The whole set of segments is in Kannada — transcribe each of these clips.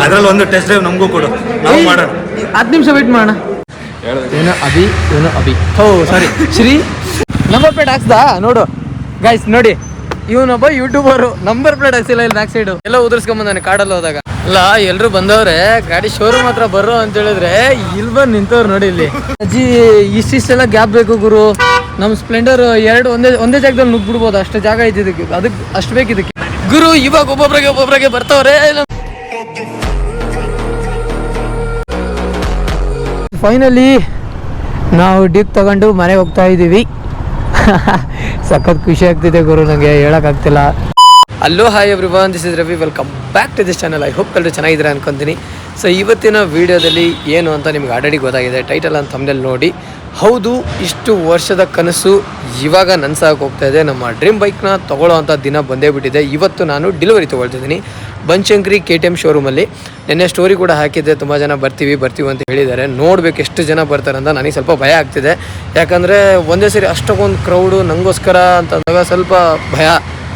ಅದ್ರಲ್ಲಿ ಒಂದು ಟೆಸ್ಟ್ ಡ್ರೈವ್ ನಮಗೂ ಕೊಡು, ನಾವು ಮಾಡೋಣ. 10 ನಿಮಿಷ ವೇಟ್ ಮಾಡೋಣ. ಏನೋ ಅಭಿ ಹೋ ಸಾರಿ ಶ್ರೀ ನಂಬರ್ ಪ್ಲೇಟ್ ಹಾಕ್ಸ್ದಾ ನೋಡು ಗೈಸ್, ನೋಡಿ ಇವನೊಬ್ಬ ಯೂಟ್ಯೂಬರು ನಂಬರ್ ಪ್ಲೇಟ್ ಹಾಕ್ಸಿಲ್ಲ ಇಲ್ಲಿ ಬ್ಯಾಕ್ ಸೈಡು ಎಲ್ಲ ಉದುರ್ಸ್ಕೊಂಬಂದಾನೆ ಕಾಡಲ್ಲಿ ಹೋದಾಗ. ಅಲ್ಲ ಎಲ್ರು ಬಂದವ್ರೆ ಗಾಡಿ ಶೋರೂಮ್ ಹತ್ರ ಬರ್ರೋ ಅಂತ ಹೇಳಿದ್ರೆ ಇಲ್ಲಿ ಬಂದು ನಿಂತವ್ರು ನೋಡಿ. ಇಲ್ಲಿ ಅಜ್ಜಿ ಇಷ್ಟಿಷ್ಟೆಲ್ಲ ಗ್ಯಾಪ್ ಬೇಕು ಗುರು, ನಮ್ಮ ಸ್ಪ್ಲೆಂಡರ್ 2 ಒಂದೇ ಜಾಗದಲ್ಲಿ ನುಗ್ಬಿಡ್ಬೋದು, ಅಷ್ಟು ಜಾಗ ಇದ್ದಿದ್ದಕ್ಕೆ, ಅದಕ್ಕೆ ಅಷ್ಟು ಬೇಕಿದ್ದಕ್ಕೆ ಗುರು. ಇವಾಗ ಒಬ್ಬೊಬ್ರಿಗೆ ಬರ್ತವ್ರೆ. ಫೈನಲಿ ನಾವು ಡಿಪ್ ತಗೊಂಡು ಮನೆಗೆ ಹೋಗ್ತಾ ಇದ್ದೀವಿ. ಸಖತ್ ಖುಷಿ ಆಗ್ತಿದೆ ಗುರು, ನನಗೆ ಹೇಳೋಕ್ಕಾಗ್ತಿಲ್ಲ. Hello hi everyone, this is Ravi, welcome back to this channel. I hope ಎಲ್ಲರೂ ಚೆನ್ನಾಗಿದ್ದೀರಾ ಅನ್ಕೊತೀನಿ. ಸೊ ಇವತ್ತಿನ ವೀಡಿಯೋದಲ್ಲಿ ಏನು ಅಂತ ನಿಮ್ಗೆ ಆಲ್ರೆಡಿ ಗೊತ್ತಾಗಿದೆ, ಟೈಟಲ್ ಅಂತ ಥಂಬ್ನೇಲ್ ನೋಡಿ. ಹೌದು, ಇಷ್ಟು ವರ್ಷದ ಕನಸು ಇವಾಗ ನನಸಾಗಿ ಹೋಗ್ತಾ ಇದೆ. ನಮ್ಮ ಡ್ರೀಮ್ ಬೈಕ್ನ ತೊಗೊಳ್ಳೋ ಅಂಥ ದಿನ ಬಂದೇ ಬಿಟ್ಟಿದೆ. ಇವತ್ತು ನಾನು ಡೆಲಿವರಿ ತೊಗೊಳ್ತಿದ್ದೀನಿ ಬನಶಂಕರಿ KTM ಶೋರೂಮಲ್ಲಿ. ನೆನ್ನೆ ಸ್ಟೋರಿ ಕೂಡ ಹಾಕಿದ್ದೆ, ತುಂಬ ಜನ ಬರ್ತೀವಿ ಅಂತ ಹೇಳಿದ್ದಾರೆ. ನೋಡ್ಬೇಕು ಎಷ್ಟು ಜನ ಬರ್ತಾರೆ ಅಂತ. ನನಗೆ ಸ್ವಲ್ಪ ಭಯ ಆಗ್ತಿದೆ, ಯಾಕಂದರೆ ಒಂದೇ ಸರಿ ಅಷ್ಟೊಂದು ಕ್ರೌಡು ನನಗೋಸ್ಕರ ಅಂತಂದಾಗ ಸ್ವಲ್ಪ ಭಯ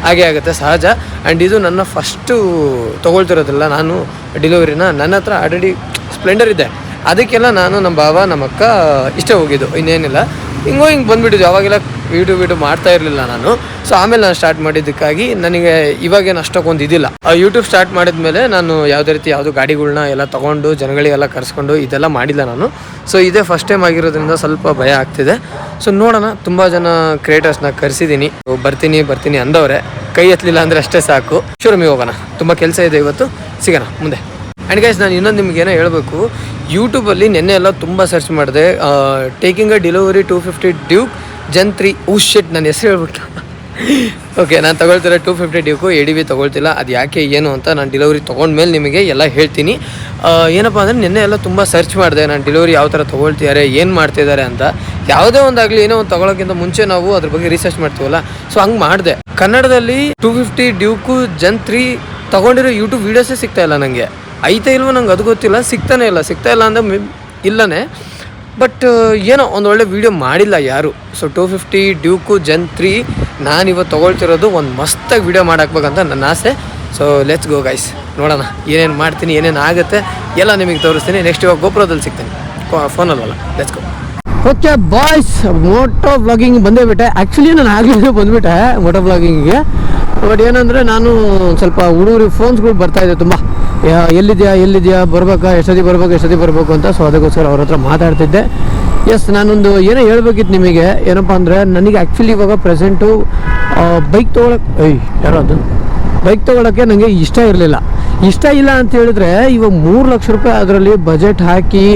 ಹಾಗೆ ಆಗುತ್ತೆ, ಸಹಜ. ಆ್ಯಂಡ್ ಇದು ನನ್ನ ಫಸ್ಟು ತೊಗೊಳ್ತಿರೋದಿಲ್ಲ ನಾನು ಡೆಲಿವರಿನ. ನನ್ನ ಹತ್ರ ಆಲ್ರೆಡಿ ಸ್ಪ್ಲೆಂಡರ್ ಇದೆ, ಅದಕ್ಕೆಲ್ಲ ನಾನು ನಮ್ಮ ಬಾವ ನಮ್ಮ ಅಕ್ಕ ಇಷ್ಟೇ ಹೋಗಿದ್ದು, ಇನ್ನೇನಿಲ್ಲ. ಹಿಂಗೆ ಬಂದುಬಿಟ್ಟಿದ್ದು. ಅವಾಗೆಲ್ಲ ವೀಡಿಯೋ ಮಾಡ್ತಾ ಇರಲಿಲ್ಲ ನಾನು. ಸೊ ಆಮೇಲೆ ನಾನು ಸ್ಟಾರ್ಟ್ ಮಾಡಿದ್ದಕ್ಕಾಗಿ ನನಗೆ ಇವಾಗೇನು ಅಷ್ಟೊಂದು ಇದಿಲ್ಲ. ಯೂಟ್ಯೂಬ್ ಸ್ಟಾರ್ಟ್ ಮಾಡಿದ್ಮೇಲೆ ನಾನು ಯಾವುದೇ ರೀತಿ ಯಾವುದು ಗಾಡಿಗಳ್ನ ಎಲ್ಲ ತೊಗೊಂಡು ಜನಗಳಿಗೆಲ್ಲ ಕರೆಸ್ಕೊಂಡು ಇದೆಲ್ಲ ಮಾಡಿಲ್ಲ ನಾನು. ಸೊ ಇದೇ ಫಸ್ಟ್ ಟೈಮ್ ಆಗಿರೋದ್ರಿಂದ ಸ್ವಲ್ಪ ಭಯ ಆಗ್ತಿದೆ. ಸೊ ನೋಡೋಣ, ತುಂಬ ಜನ ಕ್ರಿಯೇಟರ್ಸ್ನ ಕರೆಸಿದ್ದೀನಿ, ಬರ್ತೀನಿ ಅಂದವ್ರೆ. ಕೈ ಎತ್ತಲಿಲ್ಲ ಅಂದರೆ ಅಷ್ಟೇ ಸಾಕು. ಶೋರೂಮಿಗೆ ಹೋಗೋಣ, ತುಂಬ ಕೆಲಸ ಇದೆ ಇವತ್ತು, ಸಿಗೋಣ ಮುಂದೆ. ಆ್ಯಂಡ್ ಗೈಸ್, ನಾನು ಇನ್ನೊಂದು ನಿಮ್ಗೇನೋ ಹೇಳಬೇಕು. ಯೂಟ್ಯೂಬಲ್ಲಿ ನೆನ್ನೆ ಎಲ್ಲ ತುಂಬ ಸರ್ಚ್ ಮಾಡಿದೆ, taking a delivery 250 duke Gen 3. ಶೆಟ್ ನನ್ನ ಹೆಸರು ಹೇಳ್ಬಿಟ್ಟು. ಓಕೆ, ನಾನು ತೊಗೊಳ್ತಿರೋ 250 ಡ್ಯೂಕು ADV ತೊಗೊಳ್ತಿಲ್ಲ. ಅದು ಯಾಕೆ ಏನು ಅಂತ ನಾನು ಡೆಲಿವರಿ ತೊಗೊಂಡ್ಮೇಲೆ ನಿಮಗೆ ಎಲ್ಲ ಹೇಳ್ತೀನಿ. ಏನಪ್ಪ ಅಂದರೆ ನೆನ್ನೆ ಎಲ್ಲ ತುಂಬ ಸರ್ಚ್ ಮಾಡಿದೆ, ನಾನು ಡೆಲಿವರಿ ಯಾವ ಥರ ತೊಗೊಳ್ತಿದ್ದಾರೆ, ಏನು ಮಾಡ್ತಿದ್ದಾರೆ ಅಂತ. ಯಾವುದೇ ಒಂದಾಗಲಿ ಏನೋ ಒಂದು ತೊಗೊಳೋಕ್ಕಿಂತ ಮುಂಚೆ ನಾವು ಅದ್ರ ಬಗ್ಗೆ ರಿಸರ್ಚ್ ಮಾಡ್ತೀವಲ್ಲ, ಸೊ ಹಂಗೆ ಮಾಡಿದೆ. ಕನ್ನಡದಲ್ಲಿ 250 ಡ್ಯೂಕು Gen 3 ತೊಗೊಂಡಿರೋ ಯೂಟ್ಯೂಬ್ ವೀಡಿಯೋಸೇ ಸಿಗ್ತಾ ಇಲ್ಲ ನನಗೆ. ಐತೆ ಇಲ್ವೋ ನಂಗೆ ಅದು ಗೊತ್ತಿಲ್ಲ, ಸಿಗ್ತಾ ಇಲ್ಲ ಅಂದರೆ ಇಲ್ಲನೇ. ಬಟ್ ಏನೋ ಒಂದು ಒಳ್ಳೆ ವೀಡಿಯೋ ಮಾಡಿಲ್ಲ ಯಾರು. ಸೊ 250 ಡ್ಯೂಕು Gen 3 ನಾನಿವತ್ತು ತೊಗೊಳ್ತಿರೋದು ಒಂದು ಮಸ್ತಾಗಿ ವೀಡಿಯೋ ಮಾಡಾಕ್ಬೇಕಂತ ನನ್ನ ಆಸೆ. ಸೊ ಲೆಟ್ಸ್ ಗೋ ಗೈಸ್, ನೋಡೋಣ ಏನೇನು ಮಾಡ್ತೀನಿ, ಏನೇನು ಆಗುತ್ತೆ ಎಲ್ಲ ನಿಮಗೆ ತೋರಿಸ್ತೀನಿ. ನೆಕ್ಸ್ಟ್ ಇವಾಗ ಗೋಪುರದಲ್ಲಿ ಸಿಗ್ತೀನಿ, ಫೋನಲ್ವಲ್ಲ. Let's go. Okay boys, moto vlogging ಬಂದೇ ಬಿಟ್ಟೆ. ಆ್ಯಕ್ಚುಲಿ ನಾನು ಆಗಲೇ ಬಂದುಬಿಟ್ಟೆ ಮೋಟೋ ವ್ಲಾಗಿಂಗಿಗೆ. ಬಟ್ ಏನಂದರೆ ನಾನು ಸ್ವಲ್ಪ ಹುಡುಗರಿಗೆ ಫೋನ್ಸ್ಗಳು ಬರ್ತಾಯಿದೆ ತುಂಬ, ಎಲ್ಲಿದೆಯಾ ಬರ್ಬೇಕಾ, ಎಷ್ಟೊತ್ತಿಗೆ ಬರಬೇಕು ಅಂತ. ಸೊ ಅದಕ್ಕೋಸ್ಕರ ಅವ್ರ ಹತ್ರ ಮಾತಾಡ್ತಿದ್ದೆ. ಎಸ್, ನಾನೊಂದು ಏನೋ ಹೇಳ್ಬೇಕಿತ್ತು ನಿಮಗೆ. ಏನಪ್ಪ ಅಂದರೆ ನನಗೆ ಆ್ಯಕ್ಚುಲಿ ಇವಾಗ ಪ್ರೆಸೆಂಟು ಬೈಕ್ ತೊಗೊಳಕ್ಕೆ ನನಗೆ ಇಷ್ಟ ಇಲ್ಲ ಅಂತ ಹೇಳಿದ್ರೆ, ಇವಾಗ 3 ಲಕ್ಷ ರೂಪಾಯಿ ಅದರಲ್ಲಿ ಬಜೆಟ್ ಹಾಕಿ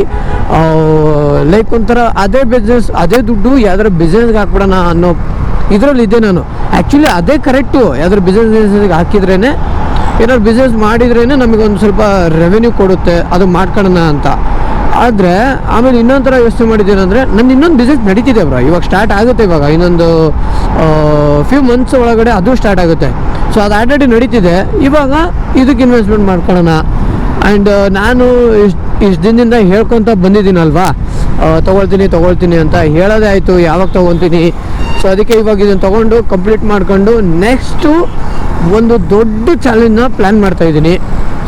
ಲೈಕ್ ಒಂಥರ ಅದೇ ದುಡ್ಡು ಯಾವ್ದಾರ ಬಿಸ್ನೆಸ್ಗೆ ಹಾಕ್ಬಿಡೋಣ ಅನ್ನೋ ಇದರಲ್ಲಿದ್ದೆ ನಾನು. ಆ್ಯಕ್ಚುಲಿ ಅದೇ ಕರೆಕ್ಟು, ಯಾವ್ದಾರು ಬಿಸ್ನೆಸ್ಗೆ ಹಾಕಿದ್ರೇ, ಏನಾದ್ರು ಬಿಸ್ನೆಸ್ ಮಾಡಿದ್ರೇ ನಮಗೊಂದು ಸ್ವಲ್ಪ ರೆವೆನ್ಯೂ ಕೊಡುತ್ತೆ, ಅದು ಮಾಡ್ಕೊಳ್ಳೋಣ ಅಂತ. ಆದರೆ ಆಮೇಲೆ ಇನ್ನೊಂದು ಥರ ಯೋಚನೆ ಮಾಡಿದ್ದೇನೆ ಅಂದರೆ, ನನ್ನ ಇನ್ನೊಂದು ಬಿಸ್ನೆಸ್ ನಡೀತಿದೆ ಇವಾಗ ಸ್ಟಾರ್ಟ್ ಆಗುತ್ತೆ. ಇವಾಗ ಇನ್ನೊಂದು ಫ್ಯೂ ಮಂತ್ಸ್ ಒಳಗಡೆ ಅದು ಸ್ಟಾರ್ಟ್ ಆಗುತ್ತೆ. ಸೊ ಅದು ಆಲ್ರೆಡಿ ನಡೀತಿದೆ. ಇವಾಗ ಇದಕ್ಕೆ ಇನ್ವೆಸ್ಟ್ಮೆಂಟ್ ಮಾಡ್ಕೊಳ್ಳೋಣ. ಆ್ಯಂಡ್ ನಾನು ಇಷ್ಟು ದಿನದಿಂದ ಹೇಳ್ಕೊತ ಬಂದಿದ್ದೀನಲ್ವಾ, ತೊಗೊಳ್ತೀನಿ ಅಂತ ಹೇಳೋದೇ ಆಯಿತು, ಯಾವಾಗ ತೊಗೊತೀನಿ. ಸೊ ಅದಕ್ಕೆ ಇವಾಗ ಇದನ್ನು ತೊಗೊಂಡು ಕಂಪ್ಲೀಟ್ ಮಾಡ್ಕೊಂಡು ನೆಕ್ಸ್ಟು ಒಂದು ದೊಡ್ಡ ಚಾಲೆಂಜ್ನ ಪ್ಲ್ಯಾನ್ ಮಾಡ್ತಾಯಿದ್ದೀನಿ.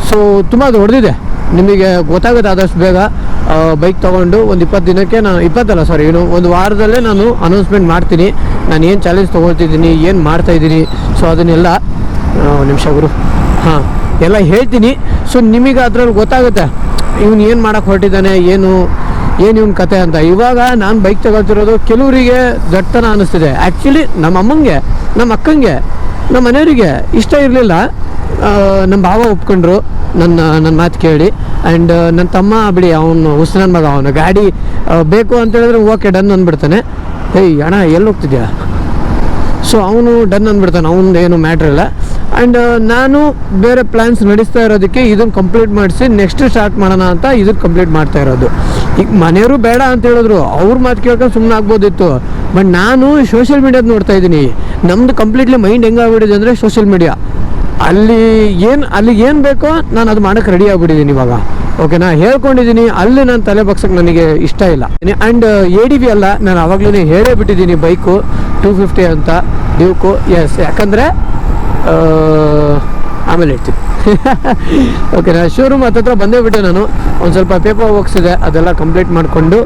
ಸೊ ತುಂಬ ದೊಡ್ಡದಿದೆ, ನಿಮಗೆ ಗೊತ್ತಾಗುತ್ತೆ ಆದಷ್ಟು ಬೇಗ. ಬೈಕ್ ತೊಗೊಂಡು ಒಂದು 20 ದಿನಕ್ಕೆ ಒಂದು ವಾರದಲ್ಲೇ ನಾನು ಅನೌನ್ಸ್ಮೆಂಟ್ ಮಾಡ್ತೀನಿ. ನಾನು ಏನು ಚಾಲೆಂಜ್ ತೊಗೊಳ್ತಿದ್ದೀನಿ, ಏನು ಮಾಡ್ತಾಯಿದ್ದೀನಿ. ಸೊ ಅದನ್ನೆಲ್ಲ ನಿಮಿಷ ಗುರು ಎಲ್ಲ ಹೇಳ್ತೀನಿ. ಸೊ ನಿಮಗೆ ಅದ್ರಲ್ಲಿ ಗೊತ್ತಾಗುತ್ತೆ ಇವನು ಏನು ಮಾಡೋಕ್ಕೆ ಹೊರಟಿದ್ದಾನೆ, ಏನು ಇವನ ಕತೆ ಅಂತ. ಇವಾಗ ನಾನು ಬೈಕ್ ತಗೊಳ್ತಿರೋದು ಕೆಲವರಿಗೆ ದಟ್ಟತನ ಅನ್ನಿಸ್ತಿದೆ. ಆ್ಯಕ್ಚುಲಿ ನಮ್ಮ ಅಮ್ಮಂಗೆ, ನಮ್ಮ ಅಕ್ಕಂಗೆ, ನಮ್ಮ ಮನೆಯವರಿಗೆ ಇಷ್ಟ ಇರಲಿಲ್ಲ. ನಮ್ಮ ಭಾವ ಒಪ್ಕೊಂಡ್ರು ನನ್ನ ಮಾತು ಕೇಳಿ. ಆ್ಯಂಡ್ ನನ್ನ ತಮ್ಮ ಬಿಡಿ, ಅವನು ನನ್ನ ಮಗ, ಅವನು ಗಾಡಿ ಬೇಕು ಅಂತ ಹೇಳಿದ್ರೆ ಓಕೆ ಡನ್ ಅಂದ್ಬಿಡ್ತಾನೆ. ಅಣ್ಣ ಎಲ್ಲಿ ಹೋಗ್ತಿದ್ಯಾ? ಸೊ ಅವನು ಡನ್ ಅಂದ್ಬಿಡ್ತಾನೆ, ಅವನದು ಏನು ಮ್ಯಾಟ್ರ್ ಇಲ್ಲ. ಆ್ಯಂಡ್ ನಾನು ಬೇರೆ ಪ್ಲ್ಯಾನ್ಸ್ ನಡೆಸ್ತಾ ಇರೋದಕ್ಕೆ ಇದನ್ನು ಕಂಪ್ಲೀಟ್ ಮಾಡಿಸಿ ನೆಕ್ಸ್ಟ್ ಸ್ಟಾರ್ಟ್ ಮಾಡೋಣ ಅಂತ ಇದನ್ನು ಕಂಪ್ಲೀಟ್ ಮಾಡ್ತಾ ಇರೋದು. ಈಗ ಮನೆಯವರು ಬೇಡ ಅಂತ ಹೇಳಿದ್ರು, ಅವ್ರ ಮಾತು ಕೇಳ್ಕೊಂಡು ಸುಮ್ಮನೆ ಆಗ್ಬೋದಿತ್ತು. ಬಟ್ ನಾನು ಸೋಷಿಯಲ್ ಮೀಡಿಯಾದ ನೋಡ್ತಾ ಇದ್ದೀನಿ. ನಮ್ಮದು ಕಂಪ್ಲೀಟ್ಲಿ ಮೈಂಡ್ ಹೆಂಗಾಗ್ಬಿಟ್ಟಿದೆ ಅಂದರೆ, ಸೋಷಿಯಲ್ ಮೀಡಿಯಾ ಅಲ್ಲಿಗೆ ಏನು ಬೇಕೋ ನಾನು ಅದು ಮಾಡೋಕ್ಕೆ ರೆಡಿ ಆಗಿಬಿಟ್ಟಿದ್ದೀನಿ ಇವಾಗ. ಓಕೆನಾ, ಹೇಳ್ಕೊಂಡಿದ್ದೀನಿ. ಅಲ್ಲಿ ನಾನು ತಲೆ ಬಗ್ಸಕ್ಕೆ ನನಗೆ ಇಷ್ಟ ಇಲ್ಲ. ಆ್ಯಂಡ್ ADV ಅಲ್ಲ, ನಾನು ಆವಾಗಲೇ ಹೇಳೇ ಬಿಟ್ಟಿದ್ದೀನಿ ಬೈಕು 250 ಅಂತ ಡ್ಯೂಕು. ಎಸ್, ಯಾಕಂದರೆ ಆಮೇಲೆ ಹೇಳ್ತೀನಿ. ಓಕೆ, ನಾ ಶೋರೂಮ್ ಹತ್ತತ್ರ ಬಂದೇ ಬಿಟ್ಟೆ ನಾನು. ಒಂದು ಸ್ವಲ್ಪ ಪೇಪರ್ ವರ್ಕ್ಸ್ ಇದೆ, ಅದೆಲ್ಲ ಕಂಪ್ಲೀಟ್ ಮಾಡಿಕೊಂಡು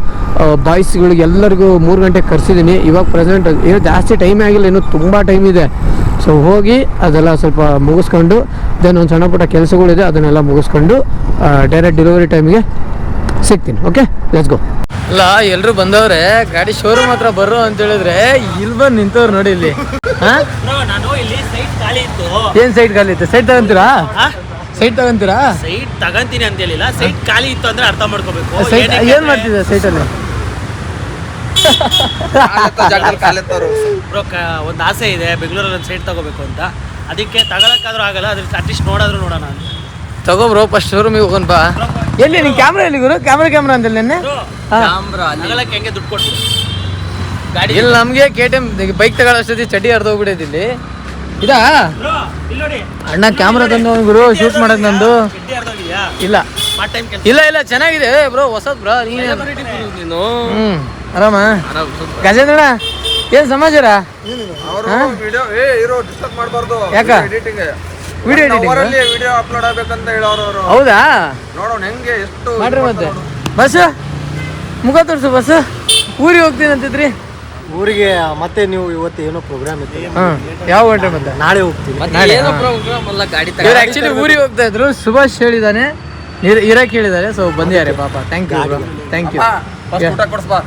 ಬಾಯ್ಸ್ಗಳಿಗೆ ಎಲ್ಲರಿಗೂ 3 ಗಂಟೆಗೆ ಕರೆಸಿದ್ದೀನಿ. ಇವಾಗ ಪ್ರೆಸೆಂಟ್ ಏನೋ ಜಾಸ್ತಿ ಟೈಮ್ ಆಗಿಲ್ಲ, ಇನ್ನೂ ತುಂಬ ಟೈಮ್ ಇದೆ. ಸೊ ಹೋಗಿ ಅದೆಲ್ಲ ಸ್ವಲ್ಪ ಮುಗಿಸ್ಕೊಂಡು ದೆನ್ ಒಂದು ಸಣ್ಣ ಪುಟ್ಟ ಕೆಲಸಗಳಿದೆ, ಅದನ್ನೆಲ್ಲ ಮುಗಿಸ್ಕೊಂಡು ಡೈರೆಕ್ಟ್ ಡೆಲಿವರಿ ಟೈಮಿಗೆ ಸಿಗ್ತೀನಿ. Okay, let's go. ಅಲ್ಲ, ಎಲ್ಲರೂ ಬಂದವ್ರೆ, ಗಾಡಿ ಶೋರೂಮ್ ಹತ್ರ ಬರ್ರೋ ಅಂತ ಹೇಳಿದ್ರೆ ಇಲ್ಲಿ ಬಂದು ನಿಂತವ್ರು ನೋಡಿ ಇಲ್ಲಿ. ಏನ್ ಸೈಟ್ ಖಾಲಿ ಇತ್ತು? ಸೈಟ್ ತಗೊಂತೀರಾ? ಸೈಟ್ ತಗೊಂತೀರಾ? ಸೈಟ್ ತಗಂತೀನಿ ಅಂತ ಹೇಳಿಲ್ಲ, ಸೈಟ್ ಖಾಲಿ ಇತ್ತು ಅಂದ್ರೆ ಅರ್ಥ ಮಾಡ್ಕೋಬೇಕು. ಸೈಟ್ ಏನ್ ಮಾಡ್ತಿದ್ದೆ ಸೈಟಲ್ಲಿ? ಒಂದು ಆಸೆ ಇದೆ ಬೆಂಗಳೂರಲ್ಲಿ ಒಂದು ಸೈಟ್ ತಗೋಬೇಕು ಅಂತ, ಅದಕ್ಕೆ ತಗೊಳಕ್ಕಾದ್ರೂ ಆಗಲ್ಲ, ಅದ್ರ ಅಟ್ಲೀಸ್ಟ್ ನೋಡಾದ್ರೂ ನೋಡೋಣ ಅಂತ. ತಗೋ ಬ್ರೋ, ಫಸ್ಟ್ ಶೋರೂಮಿಗೆ ಹೋಗೋಣ ಬಾ. ಎಲ್ಲಿ ನಿನ್ ಕ್ಯಾಮ್ರಾ ಎಲ್ಲಿ ಗುರು? ಕ್ಯಾಮ್ರಾ ಅಂತ ನೆನ್ನೆ ತಗೊಳಕ್ಕೆ ಹೆಂಗೆ ದುಡ್ಡು ಕೊಟ್ಟು ಗಾಡಿ ಇಲ್ಲಿ ನಮ್ಗೆ KTM ಬೈಕ್ ತಗೊಳ್ಳೋಷ್ಟೊತ್ತಿ ಚಡ್ಡಿ ಹರಿದೋಗ್ಬಿಟ್ಟೈತಿ ಇಲ್ಲಿ. ಇದಾ ಅಣ್ಣ ಕ್ಯಾಮ್ರಾ ತಂದು ಗುರು ಶೂಟ್ ಮಾಡಕ್ ನಂದು ಇಲ್ಲ ಇಲ್ಲ ಚೆನ್ನಾಗಿದೆ ಬ್ರೋ, ಹೊಸದ್ ಬ್ರೋ. ನೀನು ಆರಾಮ? ಗಜೇಂದ್ರಣ್ಣ ಏನ್ ಸಮಾಚಾರ? ಯಾಕ ವಿಡಿಯೋ ಅಪ್ಲೋಡ್ ಆಗ್ಬೇಕಂತ ಹೇಳೋರು. ಹೌದಾ? ನೋಡೋಣ ಹೆಂಗೆ ಎಷ್ಟು ಮಾಡ್ರಿ. ಮತ್ತೆ ಬಸ್ ಮುಖ ತೋರ್ಸು. ಬಸ್ ಊರಿಗೆ ಹೋಗ್ತೀನಿ ಅಂತಿದ್ರಿ? ಊರಿಗೆ ಮತ್ತೆ ನೀವು ಇವತ್ತು ಏನೋ ಪ್ರೋಗ್ರಾಮ್ ಇತ್ತು. ಯಾವ ಗಂಟೆ ಮತ್ತೆ? ನಾಳೆ ಹೋಗ್ತೀವಿ. ಇವ್ರು ಆಕ್ಚುಲಿ ಊರಿಗೆ ಹೋಗ್ತಾ ಇದ್ರು. ಸುಭಾಷ್ ಹೇಳಿದಾನೆ, ಇರಕ್ ಹೇಳಿದಾರೆ. ಸೊ ಬಂದಿದ್ದಾರೆ ಪಾಪ. Thank you. ಊಟ ಕೊಡ್ಸ್ಬಾ.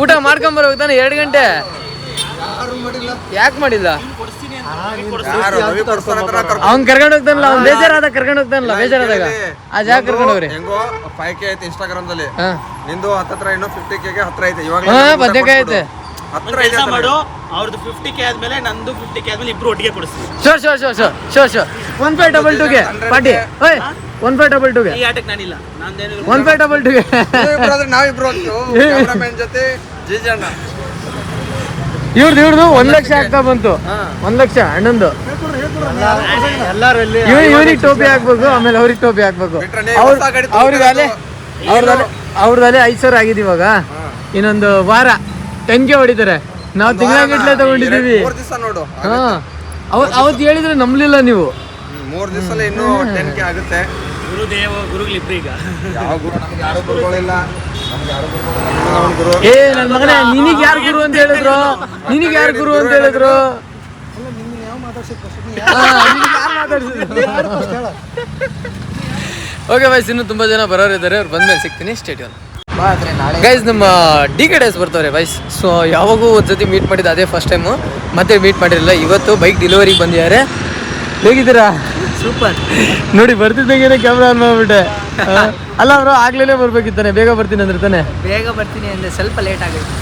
ಊಟ ಮಾಡ್ಕೊಂಬರ್ ಹೋಗ್ತಾನೆ 2 ಗಂಟೆ. ಯಾಕೆ ಮಾಡಿಲ್ಲ? ಅವ್ನ್ ಕರ್ಕೊಂಡು ಹೋಗ್ತಾನಲ್ಲ, ಅವ್ನ್ ಬೇಜಾರಾದಾಗ ಕರ್ಕೊಂಡು ಹೋಗ್ತಾನಲ್ಲ. ಬೇಜಾರಾದಾಗ ಆ ಜಾಗ ಕರ್ಕೊಂಡು ಹೋಗ್ರಿ. ಹೆಂಗೋ 5K ಐತೆ ಇನ್ಸ್ಟಾಗ್ರಾಮ್ ದಲ್ಲಿ. ನಿಂದು ಹತ್ತತ್ರ ಇನ್ನೂ 50K ಹತ್ರ ಐತೆ. ಇವಾಗ ಬದ್ನೆಕಾಯಿ ಐತೆ ಹತ್ರ ಐತೆ ಮಾಡು. ಅವ್ರದ್ದು 50K ಆದ್ಮೇಲೆ ನಂದು 50K ಆದ್ಮೇಲೆ ಇಬ್ರು ಒಟ್ಟಿಗೆ ಕೊಡಿಸ್ತೀವಿ. Sure 1522ಗೆ party. 1522ಗೆ ಈ ಆಟಕ್ಕೆ ನಾನಿಲ್ಲ, ನಂದೇನು 1522ಗೆ ನಾವಿಬ್ರು ಕ್ಯಾಮರಾಮನ್ ಜೊತೆ ಜೀಜಣ್ಣ. ಇವ್ರದ್ದು 1 ಲಕ್ಷ ಆಗ್ತಾ ಬಂತು. 1 ಲಕ್ಷ ಅಣ್ಣಂದು. ಇವ್ರಿಗೆ ಟೋಪಿ ಹಾಕ್ಬೇಕು, ಆಮೇಲೆ ಅವ್ರಿಗೆ ಟೋಪಿ ಹಾಕ್ಬೇಕು. ಅವ್ರದಲ್ಲಿ 5,000 ಆಗಿದೆ ಇವಾಗ. ಇನ್ನೊಂದು ವಾರ 10K ಹೊಡಿತಾರೆ. ನಾವು ತಿಂಗಳಾಗಟ್ಲೆ ತಗೊಂಡಿದೀವಿ. ನೋಡು. ಅವತ್ತು ಹೇಳಿದ್ರೆ ನಂಬಲಿಲ್ಲ ನೀವು. 3 ದಿವಸದಲ್ಲಿ ಇನ್ನೂ 10K ಆಗುತ್ತೆ. ಗುರುಗಳಿಬ್ರು ಈಗ ಯಾವ ಗುರು? ನಮ್ಗೆ ಯಾರು ಗುರುಗಳಿಲ್ಲ. ಏ ನನ್ ಮಗನೇ, ನಿನಗ್ ಯಾರು ಗುರು ಅಂತ ಹೇಳಿದ್ರು? ಓಕೆ ಬೈಸ್, ಇನ್ನು ತುಂಬಾ ಜನ ಬರೋರು ಇದ್ದಾರೆ. ಅವ್ರು ಬಂದ್ಮೇಲೆ ಸಿಗ್ತೀನಿ. ಸ್ಟೇಡಿಯಂ ಗೈಸ್, ನಮ್ಮ DK ಡೇಸ್ ಬರ್ತಾವ್ರೆ ಬೈಸ್. ಸೊ ಯಾವಾಗೂ ಒಂದ್ಸತಿ ಮೀಟ್ ಮಾಡಿದ್ದು ಅದೇ ಫಸ್ಟ್ ಟೈಮು, ಮತ್ತೆ ಮೀಟ್ ಮಾಡಿರಲಿಲ್ಲ. ಇವತ್ತು ಬೈಕ್ ಡೆಲಿವರಿಗೆ ಬಂದಿದ್ದಾರೆ. ಹೇಗಿದ್ದೀರಾ? ಸೂಪರ್. ನೋಡಿ ಬರ್ತಿದ್ದಂಗೆ ಕ್ಯಾಮ್ರಾ ಆನ್ ಮಾಡ್ಬಿಟ್ಟೆ. ಅಲ್ಲ ಬ್ರೋ, ಆಗ್ಲೇ ಬರ್ಬೇಕಿತ್ತಾನೆ. ಬೇಗ ಬರ್ತೀನಿ ಅಂದ್ರೆ ತಾನೆ? ಬೇಗ ಬರ್ತೀನಿ ಅಂದ್ರೆ ಸ್ವಲ್ಪ ಲೇಟ್ ಆಗುತ್ತೆ.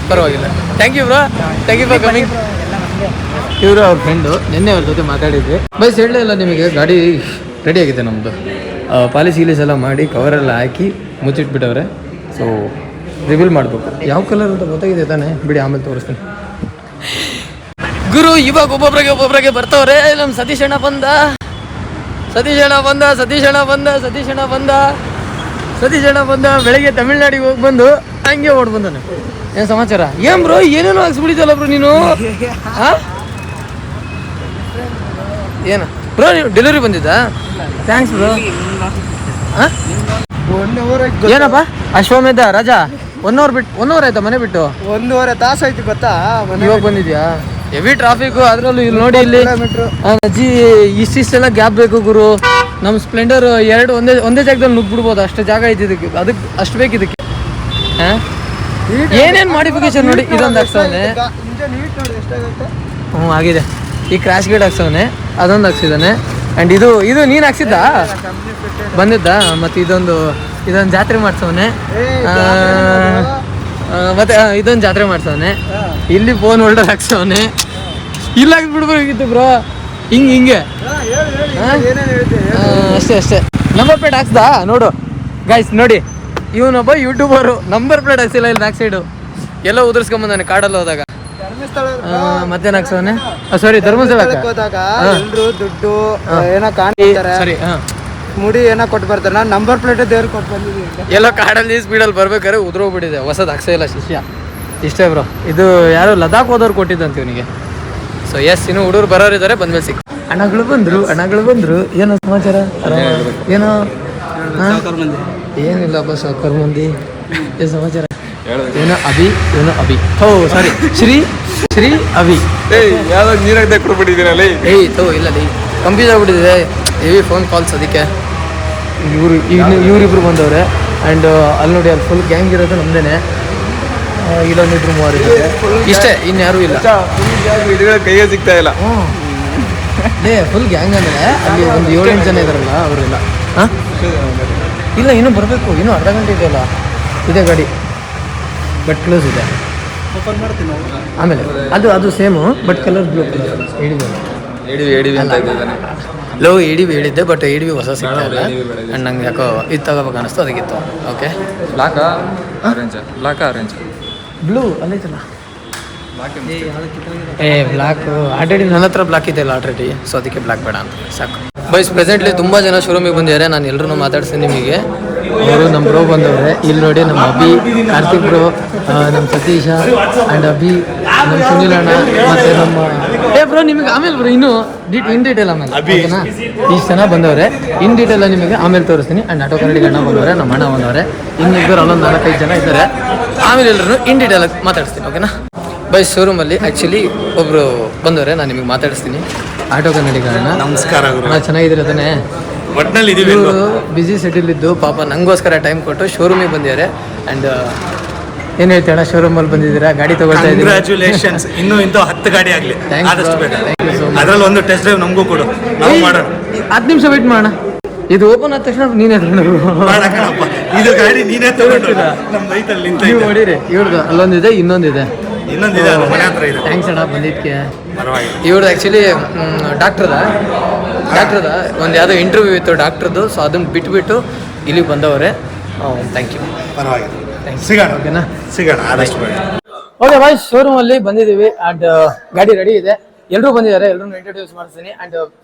ಪರವಾಗಿಲ್ಲ. Thank you bro, thank you for coming. ಇವರು ಅವ್ರ ಫ್ರೆಂಡು, ನಿನ್ನೆ ಅವ್ರ ಜೊತೆ ಮಾತಾಡಿದ್ವಿ. ಬೈಸ್ ಹೇಳಲೇ ಇಲ್ಲ ನಿಮಗೆ, ಗಾಡಿ ರೆಡಿ ಆಗಿದೆ ನಮ್ಮದು. ಪಾಲಿಶ್ ಎಲ್ಲ ಮಾಡಿ ಕವರೆಲ್ಲ ಹಾಕಿ ಮುಚ್ಚಿಟ್ಬಿಟ್ಟವ್ರೆ. ಸೊ ರಿವೀಲ್ ಮಾಡಬೇಕು. ಯಾವ ಕಲರ್ ಅಂತ ಗೊತ್ತಾಗಿದೆ ತಾನೆ? ಬಿಡಿ, ಆಮೇಲೆ ತೋರಿಸ್ತೀನಿ. ಗುರು ಇವಾಗ ಒಬ್ಬೊಬ್ರಿಗೆ ಬರ್ತವ್ರೆ. ನಮ್ಮ ಸತೀಶ್ ಅಣ್ಣ ಬಂದ. ಬೆಳಿಗ್ಗೆ ತಮಿಳ್ನಾಡಿಗೆ ಹೋಗಿ ಬಂದು ಹಂಗೆ ಓಡ್ ಬಂದಾನೆ. ಏನು ಸಮಾಚಾರ? ಏನ್ ಬ್ರೋ, ಏನೇನೋ ಹಾಕ್ಸ್ಬಿಡಿದಲ್ಲ ಬ್ರೋ ನೀನು. ಏನ ಬ್ರೋ, ನೀವು ಡೆಲಿವರಿ ಬಂದಿದ್ದಾ? Thanks bro. ಏನಪ್ಪ ಅಶ್ವಮೇಧ ರಾಜಾ? 1 ಅವರ್ ಆಯ್ತಾ ಮನೆ ಬಿಟ್ಟು? 1.5 ತಾಸು ಆಯ್ತು ಗೊತ್ತಾ. ಇವಾಗ ಬಂದಿದ್ಯಾ? Heavy traffic. ಅದ್ರಲ್ಲೂ ಇಲ್ಲಿ ನೋಡಿ, ಇಲ್ಲಿ ಅಜ್ಜಿ ಇಷ್ಟಿಷ್ಟೆಲ್ಲ ಗ್ಯಾಪ್ ಬೇಕು ಗುರು. ನಮ್ಮ ಸ್ಪ್ಲೆಂಡರ್ 2 ಒಂದೇ ಜಾಗದಲ್ಲಿ ನುಗ್ಬಿಡ್ಬೋದು. ಅಷ್ಟು ಜಾಗ ಐತಿ ಇದಕ್ಕೆ. ಅದಕ್ಕೆ ಅಷ್ಟು ಬೇಕು ಇದಕ್ಕೆ. ಏನೇನು ಮಾಡಿಫಿಕೇಶನ್ ನೋಡಿ. ಇದೊಂದು ಹಾಕ್ಸವನೆ. ಆಗಿದೆ. ಈ ಕ್ರಾಶ್ ಗೇಟ್ ಹಾಕ್ಸವನೆ, ಅದೊಂದು ಹಾಕ್ಸಿದಾನೆ. ಆ್ಯಂಡ್ ಇದು ನೀನು ಹಾಕ್ಸಿದ್ದಾ? ಬಂದಿದ್ದ. ಮತ್ತು ಇದೊಂದು ಜಾತ್ರೆ ಮಾಡ್ಸವನೆ. ಮತ್ತೆ ಇದೊಂದು ಜಾತ್ರೆ ಮಾಡ್ಸವನೆ. ಇಲ್ಲಿ ಫೋನ್ ಹೋಲ್ಡರ್ ಹಾಕ್ಸವನೆ. ಇಲ್ಲಿ ಹಾಕ್ಬಿಡ್ಬೇಕಿತ್ತು ಬ್ರೋ. ಹಿಂಗೆ ಅಷ್ಟೇ. ನಂಬರ್ ಪ್ಲೇಟ್ ಹಾಕ್ಸ್ದಾ ನೋಡು ಗೈಸ್. ನೋಡಿ, ಇವನೊಬ್ಬ ಯೂಟ್ಯೂಬರು ನಂಬರ್ ಪ್ಲೇಟ್ ಹಾಕ್ಸಿಲ್ಲ ಇಲ್ಲಿ ಬ್ಯಾಕ್ ಸೈಡು. ಎಲ್ಲ ಉದುರ್ಸ್ಕೊಂಬಂದಾನೆ ಕಾಡಲ್ಲಿ ಹೋದಾಗ. ಮತ್ತೇನು ಹಾಕ್ಸವನೆ? ಸಾರಿ, ಧರ್ಮಸ್ಥಳ ದುಡ್ಡು ಏನೋ ಕಾಣ್ತಾರೆ. ಸರಿ, ಮುಡಿ ಏನೋ ಕೊಟ್ಟು ಬರ್ತಾರೆ. ನಾನು ನಂಬರ್ ಪ್ಲೇಟ್ ದೇವ್ರು ಕೊಟ್ಟು ಬಂದಿದ್ದೀನಿ. ಎಲ್ಲೋ ಕಾಡಲ್ಲಿ ಸ್ಪೀಡಲ್ಲಿ ಬರ್ಬೇಕಾದ್ರೆ ಉದುರೋಗ್ಬಿಟ್ಟಿದೆ. ಹೊಸದು ಹಾಕ್ಸೇ ಇಲ್ಲ ಶಿಷ್ಯ. ಇಷ್ಟೇ ಬ್ರೋ. ಇದು ಯಾರು ಲದಾಖ್ ಹೋದವ್ರು ಕೊಟ್ಟಿದ್ದಂತ ಇವನಿಗೆ. ಸೊ ಎಸ್, ಇನ್ನು ಹುಡುಗರು ಬರೋರಿದ್ದಾರೆ, ಬಂದ್ಮೇಲೆ ಸಿಕ್. ಅಣ್ಣಗಳು ಬಂದ್ರು ಏನೋ ಸಮಾಚಾರ ಏನೋ ಏನಿಲ್ಲಪ್ಪ ಸಾಕರ್ ಮಂದಿ ಏನು ಸಮಾಚಾರ ಏನೋ ಅಭಿ ಹೋ ಸಾರಿ ಶ್ರೀ ಅಭಿ ಯಾವ್ದಾಗ ನೀರಾಗ ಕೊಡ್ಬಿಟ್ಟಿದ್ದೀನಲ್ಲಿ ಇಲ್ಲ ಕಂಪ್ಯೂಸ್ ಆಗ್ಬಿಟ್ಟಿದೆ ಹೆವಿ ಫೋನ್ ಕಾಲ್ಸ್ ಅದಕ್ಕೆ ಇವರಿಬ್ರು ಬಂದವ್ರೆ ಆ್ಯಂಡ್ ಅಲ್ಲಿ ನೋಡಿ ಅಲ್ಲಿ ಫುಲ್ ಗ್ಯಾಂಗ್ ಇರೋದು ನಮ್ದೇನೆ ಇಲ್ಲೊಂದಿಬ್ರು ಮೂವರಿದ್ದಾರೆ ಇಷ್ಟೇ ಇನ್ಯಾರೂ ಇಲ್ಲ ಕೈಗೆ ಸಿಗ್ತಾ ಇಲ್ಲ ಫುಲ್ ಗ್ಯಾಂಗ್ ಅಂದರೆ ಅಲ್ಲಿ ಒಂದು 7-8 ಜನ ಇದಾರಲ್ಲ ಅವರೆಲ್ಲ ಹಾಂ ಇಲ್ಲ ಇನ್ನೂ ಬರಬೇಕು ಇನ್ನೂ ಅರ್ಧ ಗಂಟೆ ಇದೆಯಲ್ಲ ಇದೆ ಗಾಡಿ ಬಟ್ ಕ್ಲೋಸ್ ಇದೆ ಓಪನ್ ಮಾಡ್ತೀನಿ ಆಮೇಲೆ ಅದು same but colour blue colour ADV ಅಂತ ಇದ್ದಾನೆ ಲೋ ಎಡಿವಿ ಹೇಳಿದ್ದೆ ಬಟ್ ಎಡಿವಿ ಹೊಸ ಸಿಗ್ತಾ ಇಲ್ಲ ಆ್ಯಂಡ್ ನಂಗೆ ಯಾಕೋ ಇದು ತಗೋಬೇಕು ಅನ್ನಿಸ್ತು ಅದಕ್ಕಿತ್ತು ಓಕೆ ಬ್ಲಾಕಾ ಆರೆಂಜ್ ಬ್ಲೂ ಅಲ್ಲೈತಲ್ಲ ಬ್ಲ್ಯಾಕ್ ಆಲ್ರೆಡಿ ನನ್ನ ಹತ್ರ ಬ್ಲ್ಯಾಕ್ ಇದೆಯಲ್ಲ ಆಲ್ರೆಡಿ ಸೊ ಅದಕ್ಕೆ ಬ್ಲ್ಯಾಕ್ ಬೇಡ ಅಂತ ಸಾಕು ಬೈಸ್ ಪ್ರೆಸೆಂಟ್ಲಿ ತುಂಬ ಜನ ಶೋರೂಮಿಗೆ ಬಂದಿದ್ದಾರೆ ನಾನು ಎಲ್ಲರೂ ಮಾತಾಡ್ತೀನಿ ನಿಮಗೆ ಅವರು ನಮ್ಮ ಬ್ರೋ ಬಂದವ್ರೆ ಇಲ್ಲಿ ನೋಡಿ ನಮ್ಮ ಅಭಿ ಕಾರ್ತಿಕ್ ಬ್ರೋ ನಮ್ಮ ಸತೀಶ ಆ್ಯಂಡ್ ಅಭಿ ನಮ್ಮ ಸುನಿಲ್ ಅಣ್ಣ ಮತ್ತು ನಮ್ಮ ಬ್ರೋ ನಿಮಗೆ ಆಮೇಲೆ ಬ್ರೋ ಇನ್ನೂ ಇನ್ ಡೀಟೇಲ್ ಆಮೇಲೆ ಓಕೆನಾ ಇಷ್ಟು ಜನ ಬಂದವ್ರೆ ಇನ್ ಡೀಟೇಲ್ ನಿಮಗೆ ಆಮೇಲೆ ತೋರಿಸ್ತೀನಿ ಆ್ಯಂಡ್ ಆಟೋ ಕನ್ನಡಿಗೆ ಅಣ್ಣ ಬಂದವ್ರೆ ನಮ್ಮ ಅಣ್ಣ ಬಂದವ್ರೆ ಇನ್ನಿಬ್ಬರು ಅಲ್ಲೊಂದು 4-5 ಜನ ಇದ್ದಾರೆ ಆಮೇಲೆ ಎಲ್ಲರೂ ಇನ್ ಡೀಟೇಲ್ ಮಾತಾಡಿಸ್ತೀನಿ ಓಕೆನಾ ಬೈ ಶೋರೂಮಲ್ಲಿ ಆ್ಯಕ್ಚುಲಿ ಒಬ್ಬರು ಬಂದವ್ರೆ ನಾನು ನಿಮಗೆ ಮಾತಾಡಿಸ್ತೀನಿ ಆಟೋ ಕನ್ನಡಿಗರನ್ನ ನಮಸ್ಕಾರ ಚೆನ್ನಾಗಿದ್ರೆ ತಾನೇ ಒಟ್ಟಿನಲ್ಲಿ ಇವರು ಬ್ಯುಸಿ ಸೆಟಲ್ ಇದ್ದು ಪಾಪ ನಂಗೋಸ್ಕರ ಟೈಮ್ ಕೊಟ್ಟು ಶೋರೂಮಿಗೆ ಬಂದಿದ್ದಾರೆ ಆ್ಯಂಡ್ ಏನು ಹೇಳ್ತೀರ ಶೋರೂಮಲ್ಲಿ ಬಂದಿದ್ದೀರಾ ಗಾಡಿ ತಗೊಳ್ತಾ ಇದ್ದೀರಾ ಕಂಗ್ರ್ಯಾಚುಲೇಷನ್ಸ್ ಇನ್ನೂ ಇಂಥ 10 ಗಾಡಿ ಆಗಲಿ ಆದಷ್ಟು ಬೇಡ ಥ್ಯಾಂಕ್ ಯು ಸೊ ಮಚ್ ಅದರಲ್ಲಿ ಒಂದು ಟೆಸ್ಟ್ ಡ್ರೈವ್ ನಮಗೂ ಕೊಡು ನಾವು ಮಾಡೋಣ 10 ನಿಮಿಷ ವೆಯ್ಟ್ ಮಾಡೋಣ ಇದು ಓಪನ್ ಆದ ತಕ್ಷಣ ನೀನೇ ಮಾಡಕ್ಕಣಪ್ಪ ಇದು ಗಾಡಿ ನೀನೇ ತಗೊಂಡು ನಮ್ಮ ರೈತಲ್ಲಿ ನಿಂತ ನೀವು ನೋಡಿರಿ ಇವ್ರದ್ದು ಅಲ್ಲೊಂದಿದೆ ಇನ್ನೊಂದಿದೆ ಅದು ಮನೆ ಹತ್ರ ಇದೆ ಥ್ಯಾಂಕ್ಸ್ ಅಣ್ಣ ಬಂದಿದ್ದಕ್ಕೆ ಪರವಾಗಿಲ್ಲ ಇವ್ರದ್ದು ಆ್ಯಕ್ಚುಲಿ ಡಾಕ್ಟ್ರದ ಒಂದು ಯಾವುದೋ ಇಂಟರ್ವ್ಯೂ ಇತ್ತು ಡಾಕ್ಟ್ರದ್ದು ಸೊ ಅದನ್ನು ಬಿಟ್ಬಿಟ್ಟು ಇಲ್ಲಿಗೆ ಬಂದವರೆ ಥ್ಯಾಂಕ್ ಯು ಪರವಾಗಿಲ್ಲ ಸಿಗೋಣ ಓಕೆನಾ ಸಿಗೋಣ ಆದಷ್ಟು ಬೇಡ ಓಕೆ ಬಾಯ್ ಶೋರೂಮಲ್ಲಿ ಬಂದಿದ್ದೀವಿ ಆ್ಯಂಡ್ ಗಾಡಿ ರೆಡಿ ಇದೆ ಎಲ್ಲರೂ ಬಂದಿದ್ದಾರೆ ಎಲ್ಲರೂ ಇಂಟ್ರೊಡ್ಯೂಸ್ ಮಾಡ್ತೀನಿ ಆ್ಯಂಡ್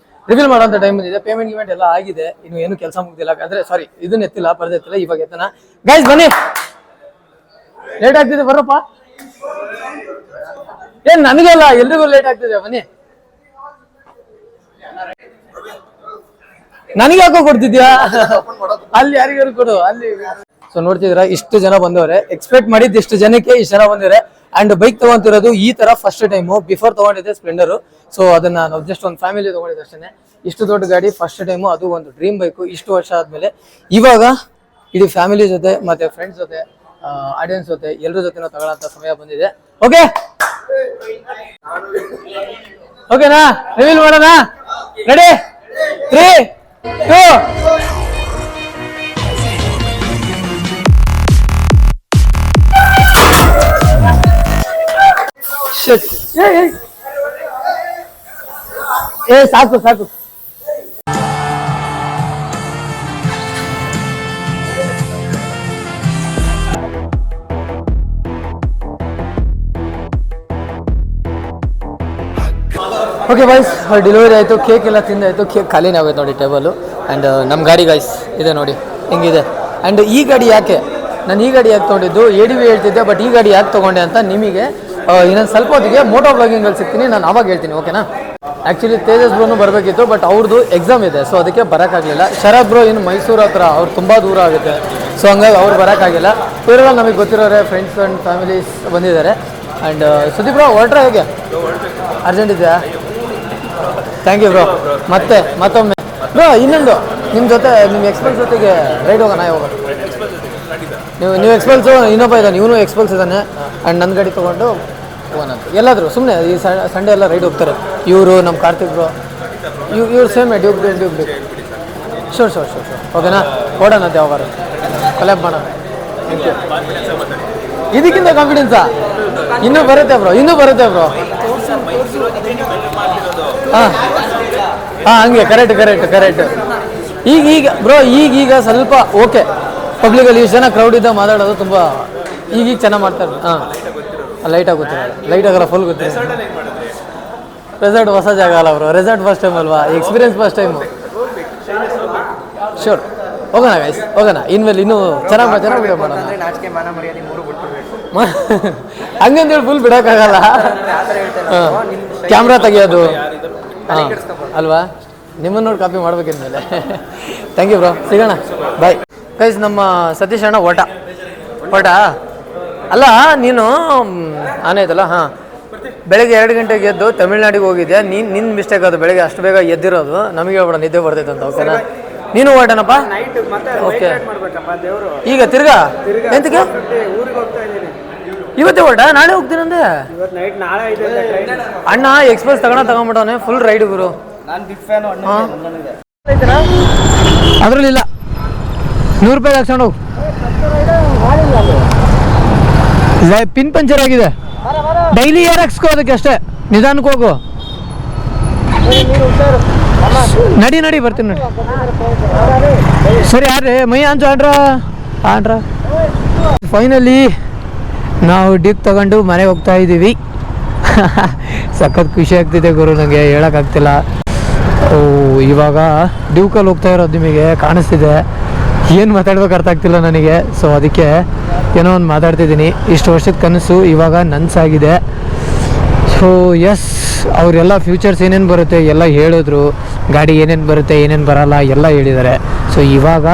ರಿವೀಲ್ ಮಾಡೋಂಥ ಟೈಮ್ ಬಂದಿದೆ ಪೇಮೆಂಟ್ ಎಲ್ಲ ಆಗಿದೆ ಇನ್ನು ಏನು ಕೆಲಸ ಮುಗ್ದಿಲ್ಲ ಅಂದರೆ ಸಾರಿ ಇದನ್ನ ಎತ್ತಿಲ್ಲ ಪರ್ದೆ ಎತ್ತಿಲ್ಲ ಇವಾಗ ಎತ್ತನ ಗೈಸ್ ಬನ್ನಿ ಲೇಟ್ ಆಗ್ತಿದೆ ಬರಪ್ಪ ಏನ್ ನನಗೆಲ್ಲ ಎಲ್ರಿಗೂ ಲೇಟ್ ಆಗ್ತಿದೆ ಬನ್ನಿ ನನಗೆ ಯಾಕೋ ಕೊಡ್ತಿದ್ಯಾ ಅಲ್ಲಿ ಯಾರಿಗಾರು ಕೊಡು ಅಲ್ಲಿ ಸೊ ನೋಡ್ತಿದ್ರ ಇಷ್ಟು ಜನ ಬಂದವ್ರೆ ಎಕ್ಸ್ಪೆಕ್ಟ್ ಮಾಡಿದ್ದು ಇಷ್ಟು ಜನಕ್ಕೆ ಇಷ್ಟು ಜನ ಬಂದಿದ್ದಾರೆ ಅಂಡ್ ಬೈಕ್ ತಗೊಂತಿರೋದು ಈ ತರ ಫಸ್ಟ್ ಟೈಮು ಬಿಫೋರ್ ತಗೊಂಡಿದ್ದೆ ಸ್ಪ್ಲೆಂಡರ್ ಸೊ ಅದನ್ನ ನಾವು ಜಸ್ಟ್ ಒಂದು ಫ್ಯಾಮಿಲಿ ತಗೊಂಡಿದ್ದೆ ಅಷ್ಟೇ ಇಷ್ಟು ದೊಡ್ಡ ಗಾಡಿ ಫಸ್ಟ್ ಟೈಮು ಅದು ಒಂದು ಡ್ರೀಮ್ ಬೈಕು ಇಷ್ಟು ವರ್ಷ ಆದ್ಮೇಲೆ ಇವಾಗ ಇಡೀ ಫ್ಯಾಮಿಲಿ ಜೊತೆ ಮತ್ತೆ ಫ್ರೆಂಡ್ಸ್ ಜೊತೆ ಆಡಿಯನ್ಸ್ ಜೊತೆ ಎಲ್ಲರ ಜೊತೆ ತಗೊಳ್ಳೋಂಥ ಸಮಯ ಬಂದಿದೆ ಓಕೆ ಓಕೆನಾ ರಿವೀಲ್ ಮಾಡೋಣ ರೆಡಿ 3 2 ಸಾಕು ಸಾಕು ಓಕೆ ಬಾಯ್ಸ್ ಡೆಲಿವರಿ ಆಯಿತು ಕೇಕ್ ಎಲ್ಲ ತಿಂದಾಯಿತು ಕೇಕ್ ಖಾಲಿನೇ ಆಗೋಯ್ತು ನೋಡಿ ಟೇಬಲು ಆ್ಯಂಡ್ ನಮ್ಮ ಗಾಡಿ ಗೈಸ್ ಇದೆ ನೋಡಿ ಹಿಂಗಿದೆ ಆ್ಯಂಡ್ ಈ ಗಾಡಿ ಯಾಕೆ ನಾನು ಈ ಗಾಡಿ ಯಾಕೆ ತೊಗೊಂಡಿದ್ದು ADV ಹೇಳ್ತಿದ್ದೆ ಬಟ್ ಈ ಗಾಡಿ ಯಾಕೆ ತೊಗೊಂಡೆ ಅಂತ ನಿಮಗೆ ಇನ್ನೊಂದು ಸ್ವಲ್ಪ ಹೊತ್ತಿಗೆ ಮೋಟೋ ಬ್ಲಾಗಿಂಗಲ್ಲಿ ಸಿಗ್ತೀನಿ ನಾನು ಆವಾಗ ಹೇಳ್ತೀನಿ ಓಕೆನಾ ಆ್ಯಕ್ಚುಲಿ ತೇಜಸ್ ಬ್ರೋನು ಬರಬೇಕಿತ್ತು ಬಟ್ ಅವ್ರದ್ದು ಎಕ್ಸಾಮ್ ಇದೆ ಸೊ ಅದಕ್ಕೆ ಬರೋಕ್ಕಾಗಲಿಲ್ಲ ಶರತ್ ಬ್ರೋ ಇನ್ನು ಮೈಸೂರು ಹತ್ರ ಅವ್ರು ತುಂಬ ದೂರ ಆಗುತ್ತೆ ಸೊ ಹಂಗಾಗಿ ಅವ್ರು ಬರೋಕ್ಕಾಗಿಲ್ಲ ಇವರೆಲ್ಲ ನಮಗೆ ಗೊತ್ತಿರೋರೆ ಫ್ರೆಂಡ್ಸ್ ಆ್ಯಂಡ್ ಫ್ಯಾಮಿಲೀಸ್ ಬಂದಿದ್ದಾರೆ ಆ್ಯಂಡ್ ಸುದೀಪ್ ಬ್ರೋ ಹೊರಟ್ರೆ ಹೇಗೆ ಅರ್ಜೆಂಟ್ ಇದೆಯಾ ಥ್ಯಾಂಕ್ ಯು ಬ್ರೋ ಮತ್ತೊಮ್ಮೆ ಬ್ರೋ ಇನ್ನೊಂದು ನಿಮ್ಮ ಜೊತೆ ನಿಮ್ಮ ಎಕ್ಸ್ಪಲ್ಸ್ ಜೊತೆಗೆ ರೈಡ್ ಹೋಗೋಣ ಯಾವಾಗ ನೀವು ಎಕ್ಸ್ಪಲ್ಸು ಇನ್ನೊಬ್ಬ ಇದ್ದಾನೆ ಇವನು ಎಕ್ಸ್ಪಲ್ಸ್ ಇದ್ದಾನೆ ಆ್ಯಂಡ್ ನನ್ನ ಗಾಡಿ ತೊಗೊಂಡು ಹೋಗೋಣ ಅಂತ ಎಲ್ಲಾದರೂ ಸುಮ್ಮನೆ ಈ ಸಂಡೇ ಎಲ್ಲ ರೈಡ್ ಹೋಗ್ತಾರೆ ಇವರು ನಮ್ಮ ಕಾರ್ತಿಕ್ ಬ್ರೋ ಇವ್ರು ಸೇಮ್ ಡ್ಯೂಬ್ ಶೋರ್ ಓಕೆನಾ ಓಡೋಣ ಅಂತ ಯಾವಾಗ ಕೊಲ್ಯಾಬ್ ಮಾಡೋಣ ಥ್ಯಾಂಕ್ ಯು ಇದಕ್ಕಿಂತ ಕಾನ್ಫಿಡೆನ್ಸಾ ಇನ್ನೂ ಬರುತ್ತೆ ಬ್ರೋ ಹಾಂ ಹಂಗೆ ಕರೆಕ್ಟ್ ಈಗ ಬ್ರೋ ಈಗ ಸ್ವಲ್ಪ ಓಕೆ ಪಬ್ಲಿಕಲ್ಲಿ ಇಷ್ಟು ಜನ ಕ್ರೌಡ್ ಇದ್ದಾಗ ಮಾತಾಡೋದು ತುಂಬ ಈಗ ಚೆನ್ನಾಗಿ ಮಾಡ್ತಾರೆ ಹಾಂ ಲೈಟಾಗಿ ಗೊತ್ತಿಲ್ಲ ಲೈಟ್ ಆಗಲ್ಲ ಫುಲ್ ಗೊತ್ತಿಲ್ಲ ರೆಸಾರ್ಟ್ ಹೊಸ ಜಾಗ ಅಲ್ಲ ಬ್ರೋ ರೆಸಾರ್ಟ್ ಫಸ್ಟ್ ಟೈಮ್ ಅಲ್ವಾ ಎಕ್ಸ್ಪೀರಿಯನ್ಸ್ ಫಸ್ಟ್ ಟೈಮು ಶೋರ್ ಹೋಗೋಣ ಗೈಸ್ ಹೋಗೋಣ ಇನ್ಮೇಲೆ ಇನ್ನೂ ಚೆನ್ನಾಗಿ ವಿಡಿಯೋ ಮಾಡೋಣ ಹಂಗಂತೇಳಿ ಫುಲ್ ಬಿಡೋಕ್ಕಾಗಲ್ಲ ಕ್ಯಾಮ್ರಾ ತೆಗಿಯೋದು ಅಲ್ವಾ ನಿಮ್ಮನ್ನ ನೋಡಿ ಕಾಪಿ ಮಾಡ್ಬೇಕಿದ್ಮೇಲೆ ಥ್ಯಾಂಕ್ ಯು ಬ್ರೋ ಸಿಗೋಣ ಬಾಯ್ ಗೈಸ್ ನಮ್ಮ ಸತೀಶ್ ಅಣ್ಣ ಓಟ ಅಲ್ಲ ನೀನು ಆನೆ ಆಯ್ತಲ್ಲ ಹಾಂ ಬೆಳಗ್ಗೆ 2 ಗಂಟೆಗೆ ಎದ್ದು ತಮಿಳ್ನಾಡಿಗೆ ಹೋಗಿದ್ದೆ ನಿನ್ನ ಮಿಸ್ಟೇಕ್ ಅದು ಬೆಳಗ್ಗೆ ಅಷ್ಟು ಬೇಗ ಎದ್ದಿರೋದು ನಮಗೆ ಹೇಳ್ಬೇಡ ನಿದ್ದೆ ಬರ್ತೈತೆ ಅಂತ ಓಕೆನಾ ನೀನು ಓಟನಪ್ಪ ಓಕೆ ಈಗ ತಿರ್ಗಾ ಎಂತಕ್ಕೆ ಇವತ್ತೇ ಓಟ ನಾಳೆ ಹೋಗ್ತೀನಂದೆ ಅಣ್ಣ ಎಕ್ಸ್ಪ್ರೆಸ್ ತಗೊಂಡ್ಬಿಟ್ಟವನೆ ಫುಲ್ ರೈಡ್ ಗುರು ಅದರಲ್ಲಿಲ್ಲ 100 ರೂಪಾಯಿ ಹಾಕ್ಸ್ಕೊಂಡು ಹೋಗು ಪಿನ್ ಪಂಚರ್ ಆಗಿದೆ ಡೈಲಿ ಏರ್ ಹಾಕ್ಸ್ಕೋ ಅದಕ್ಕೆ ಅಷ್ಟೇ ನಿಧಾನಕ್ಕೆ ಹೋಗು ನಡಿ ಬರ್ತೀನಿ ನಡಿ ಸರಿ ಯಾರ್ರಿ ಮೈ ಆಂಡ್ರ ಫೈನಲಿ ನಾವು ಡಿಪ್ ತಗೊಂಡು ಮನೆಗೆ ಹೋಗ್ತಾ ಇದ್ದೀವಿ ಸಖತ್ ಖುಷಿ ಆಗ್ತಿದೆ ಗುರು ನನಗೆ ಹೇಳೋಕ್ಕಾಗ್ತಿಲ್ಲ ಓ ಇವಾಗ ಡ್ಯೂಕಲ್ಲಿ ಹೋಗ್ತಾ ಇರೋದು ನಿಮಗೆ ಕಾಣಿಸ್ತಿದೆ ಏನು ಮಾತಾಡ್ಬೇಕು ಅರ್ಥ ಆಗ್ತಿಲ್ಲ ನನಗೆ ಸೊ ಅದಕ್ಕೆ ಏನೋ ಒಂದು ಮಾತಾಡ್ತಿದ್ದೀನಿ ಇಷ್ಟು ವರ್ಷದ ಕನಸು ಇವಾಗ ನನಸಾಗಿದೆ ಸೊ ಎಸ್ ಅವರೆಲ್ಲ ಫ್ಯೂಚರ್ಸ್ ಏನೇನು ಬರುತ್ತೆ ಎಲ್ಲ ಹೇಳಿದ್ರು ಗಾಡಿ ಏನೇನು ಬರುತ್ತೆ ಏನೇನು ಬರಲ್ಲ ಎಲ್ಲ ಹೇಳಿದ್ದಾರೆ ಸೊ ಇವಾಗ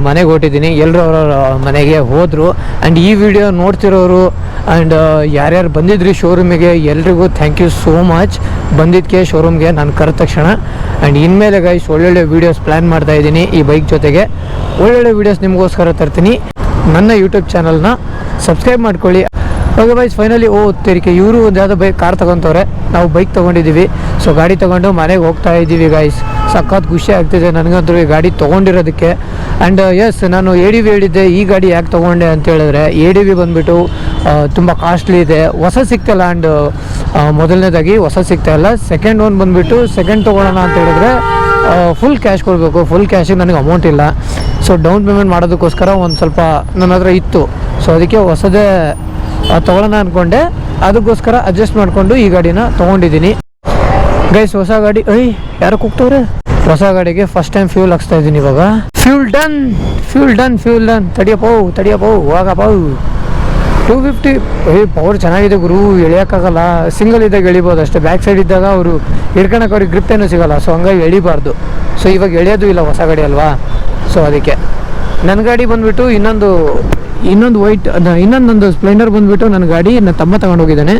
ಮನೆಗೆ ಹೊಟ್ಟಿದ್ದೀನಿ ಎಲ್ಲರೂ ಅವರವ್ರ ಮನೆಗೆ ಹೋದರು ಆ್ಯಂಡ್ ಈ ವಿಡಿಯೋ ನೋಡ್ತಿರೋರು ಆ್ಯಂಡ್ ಯಾರ್ಯಾರು ಬಂದಿದ್ರಿ ಶೋರೂಮಿಗೆ ಎಲ್ರಿಗೂ ಥ್ಯಾಂಕ್ ಯು ಸೋ ಮಚ್ ಬಂದಿದ್ದಕ್ಕೆ ಶೋರೂಮ್ಗೆ ನಾನು ಕರೆದ ತಕ್ಷಣ ಆ್ಯಂಡ್ ಇನ್ಮೇಲೆ ಗೈಸ್ ಒಳ್ಳೊಳ್ಳೆ ವೀಡಿಯೋಸ್ ಪ್ಲ್ಯಾನ್ ಮಾಡ್ತಾಯಿದ್ದೀನಿ ಈ ಬೈಕ್ ಜೊತೆಗೆ ಒಳ್ಳೊಳ್ಳೆ ವೀಡಿಯೋಸ್ ನಿಮಗೋಸ್ಕರ ತರ್ತೀನಿ ನನ್ನ ಯೂಟ್ಯೂಬ್ ಚಾನಲ್ನ ಸಬ್ಸ್ಕ್ರೈಬ್ ಮಾಡ್ಕೊಳ್ಳಿ ಓಕೆ ಬೈಸ್ ಫೈನಲಿ ತೆರಿಗೆ ಇವರು ಒಂದು ಯಾವುದೋ ಬೈಕ್ ಕಾರ್ ತೊಗೊತವ್ರೆ ನಾವು ಬೈಕ್ ತೊಗೊಂಡಿದ್ದೀವಿ ಸೊ ಗಾಡಿ ತೊಗೊಂಡು ಮನೆಗೆ ಹೋಗ್ತಾ ಇದ್ದೀವಿ ಗೈಸ್ ಸಖತ್ ಖುಷಿ ಆಗ್ತಿದೆ ನನಗಂತೂ ಈ ಗಾಡಿ ತೊಗೊಂಡಿರೋದಕ್ಕೆ ಆ್ಯಂಡ್ ಎಸ್ ನಾನು ADV ಹೇಳಿದ್ದೆ ಈ ಗಾಡಿ ಯಾಕೆ ತೊಗೊಂಡೆ ಅಂತ ಹೇಳಿದ್ರೆ ADV ಬಂದುಬಿಟ್ಟು ತುಂಬ ಕಾಸ್ಟ್ಲಿ ಇದೆ ಹೊಸ ಸಿಗ್ತಾಯಿಲ್ಲ ಆ್ಯಂಡ್ ಮೊದಲನೇದಾಗಿ ಹೊಸ ಸಿಗ್ತಾಯಿಲ್ಲ ಸೆಕೆಂಡ್ ಒನ್ ಬಂದುಬಿಟ್ಟು ಸೆಕೆಂಡ್ ತೊಗೊಳ್ಳೋಣ ಅಂತ ಹೇಳಿದ್ರೆ ಫುಲ್ ಕ್ಯಾಶ್ ಕೊಡಬೇಕು ಫುಲ್ ಕ್ಯಾಶಿಗೆ ನನಗೆ ಅಮೌಂಟ್ ಇಲ್ಲ ಸೊ ಡೌನ್ ಪೇಮೆಂಟ್ ಮಾಡೋದಕ್ಕೋಸ್ಕರ ಒಂದು ಸ್ವಲ್ಪ ನನ್ನ ಹತ್ರ ಇತ್ತು ಸೊ ಅದಕ್ಕೆ ಹೊಸದೇ ತೊಗೊಳ್ಳೋಣ ಅಂದ್ಕೊಂಡೆ ಅದಕ್ಕೋಸ್ಕರ ಅಡ್ಜಸ್ಟ್ ಮಾಡಿಕೊಂಡು ಈ ಗಾಡಿನ ತೊಗೊಂಡಿದ್ದೀನಿ ಗೈಸ್ ಹೊಸ ಗಾಡಿ ಯಾರು ಕೂಗ್ತವ್ರೆ ಹೊಸ ಗಾಡಿಗೆ ಫಸ್ಟ್ ಟೈಮ್ ಫ್ಯೂಲ್ ಹಾಕ್ಸ್ತಾ ಇದ್ದೀನಿ ಇವಾಗ ಫ್ಯೂಲ್ ಡನ್ ತಡಿಯಪ್ಪ ಹೋಗಪ್ಪ 250 ಪವರ್ ಚೆನ್ನಾಗಿದೆ ಗುರು ಎಳಿಯೋಕ್ಕಾಗಲ್ಲ ಸಿಂಗಲ್ ಇದ್ದಾಗ ಎಳಿಬೋದು ಅಷ್ಟೇ ಬ್ಯಾಕ್ ಸೈಡ್ ಇದ್ದಾಗ ಅವರು ಹಿಡ್ಕೊಳಕ್ಕೆ ಅವ್ರಿಗೆ ಗ್ರಿಪ್ ಏನೂ ಸಿಗೋಲ್ಲ ಸೊ ಹಂಗಾಗಿ ಎಳಿಬಾರ್ದು ಸೊ ಇವಾಗ ಎಳೆಯೋದು ಇಲ್ಲ ಹೊಸ ಗಾಡಿ ಅಲ್ವಾ ಸೊ ಅದಕ್ಕೆ ನನ್ನ ಗಾಡಿ ಬಂದುಬಿಟ್ಟು ಇನ್ನೊಂದು ಇನ್ನೊಂದು ಸ್ಪ್ಲೆಂಡರ್ ಬಂದುಬಿಟ್ಟು ನನ್ನ ಗಾಡಿ ನನ್ನ ತಮ್ಮ ತಗೊಂಡು ಹೋಗಿದ್ದಾನೆ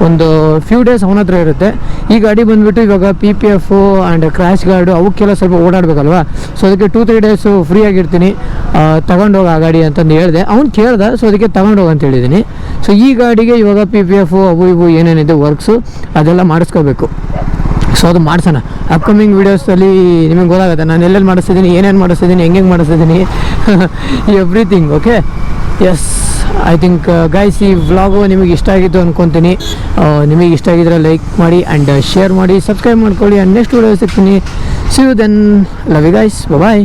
ಒಂದು ಫ್ಯೂ ಡೇಸ್ ಅವನ ಹತ್ರ ಇರುತ್ತೆ ಈ ಗಾಡಿ ಬಂದುಬಿಟ್ಟು ಇವಾಗ PPF ಆ್ಯಂಡ್ ಕ್ರ್ಯಾಶ್ ಗಾರ್ಡು ಅವಕ್ಕೆಲ್ಲ ಸ್ವಲ್ಪ ಓಡಾಡಬೇಕಲ್ವಾ ಸೊ ಅದಕ್ಕೆ 2-3 ಡೇಸು ಫ್ರೀ ಆಗಿರ್ತೀನಿ ತಗೊಂಡೋಗಿ ಆ ಗಾಡಿ ಅಂತಂದು ಹೇಳಿದೆ ಅವ್ನು ಕೇಳ್ದೆ ಸೊ ಅದಕ್ಕೆ ತಗೊಂಡೋಗಿ ಅಂತ ಹೇಳಿದ್ದೀನಿ ಸೊ ಈ ಗಾಡಿಗೆ ಇವಾಗ PPF ಅವು ಇವು ಏನೇನಿದೆ ವರ್ಕ್ಸು ಅದೆಲ್ಲ ಮಾಡಿಸ್ಕೋಬೇಕು ಸೊ ಅದು ಮಾಡ್ಸೋಣ ಅಪ್ಕಮಿಂಗ್ ವೀಡಿಯೋಸಲ್ಲಿ ನಿಮಗೆ ಗೊತ್ತಾಗುತ್ತೆ ನಾನು ಎಲ್ಲೆಲ್ಲಿ ಮಾಡಿಸ್ತಿದ್ದೀನಿ ಏನೇನು ಮಾಡಿಸ್ತಿದ್ದೀನಿ ಹೆಂಗೆ ಮಾಡಿಸ್ತಿದ್ದೀನಿ everything okay yes I think guys ಈ ವ್ಲಾಗು ನಿಮಗೆ ಇಷ್ಟ ಆಗಿತ್ತು ಅಂದ್ಕೊತೀನಿ ನಿಮಗೆ ಇಷ್ಟ ಆಗಿದ್ರೆ ಲೈಕ್ ಮಾಡಿ ಆ್ಯಂಡ್ ಶೇರ್ ಮಾಡಿ ಸಬ್ಸ್ಕ್ರೈಬ್ ಮಾಡ್ಕೊಳ್ಳಿ ಆ್ಯಂಡ್ ನೆಕ್ಸ್ಟ್ ವೀಡಿಯೋ ಸಿಗ್ತೀನಿ see you then love you guys bye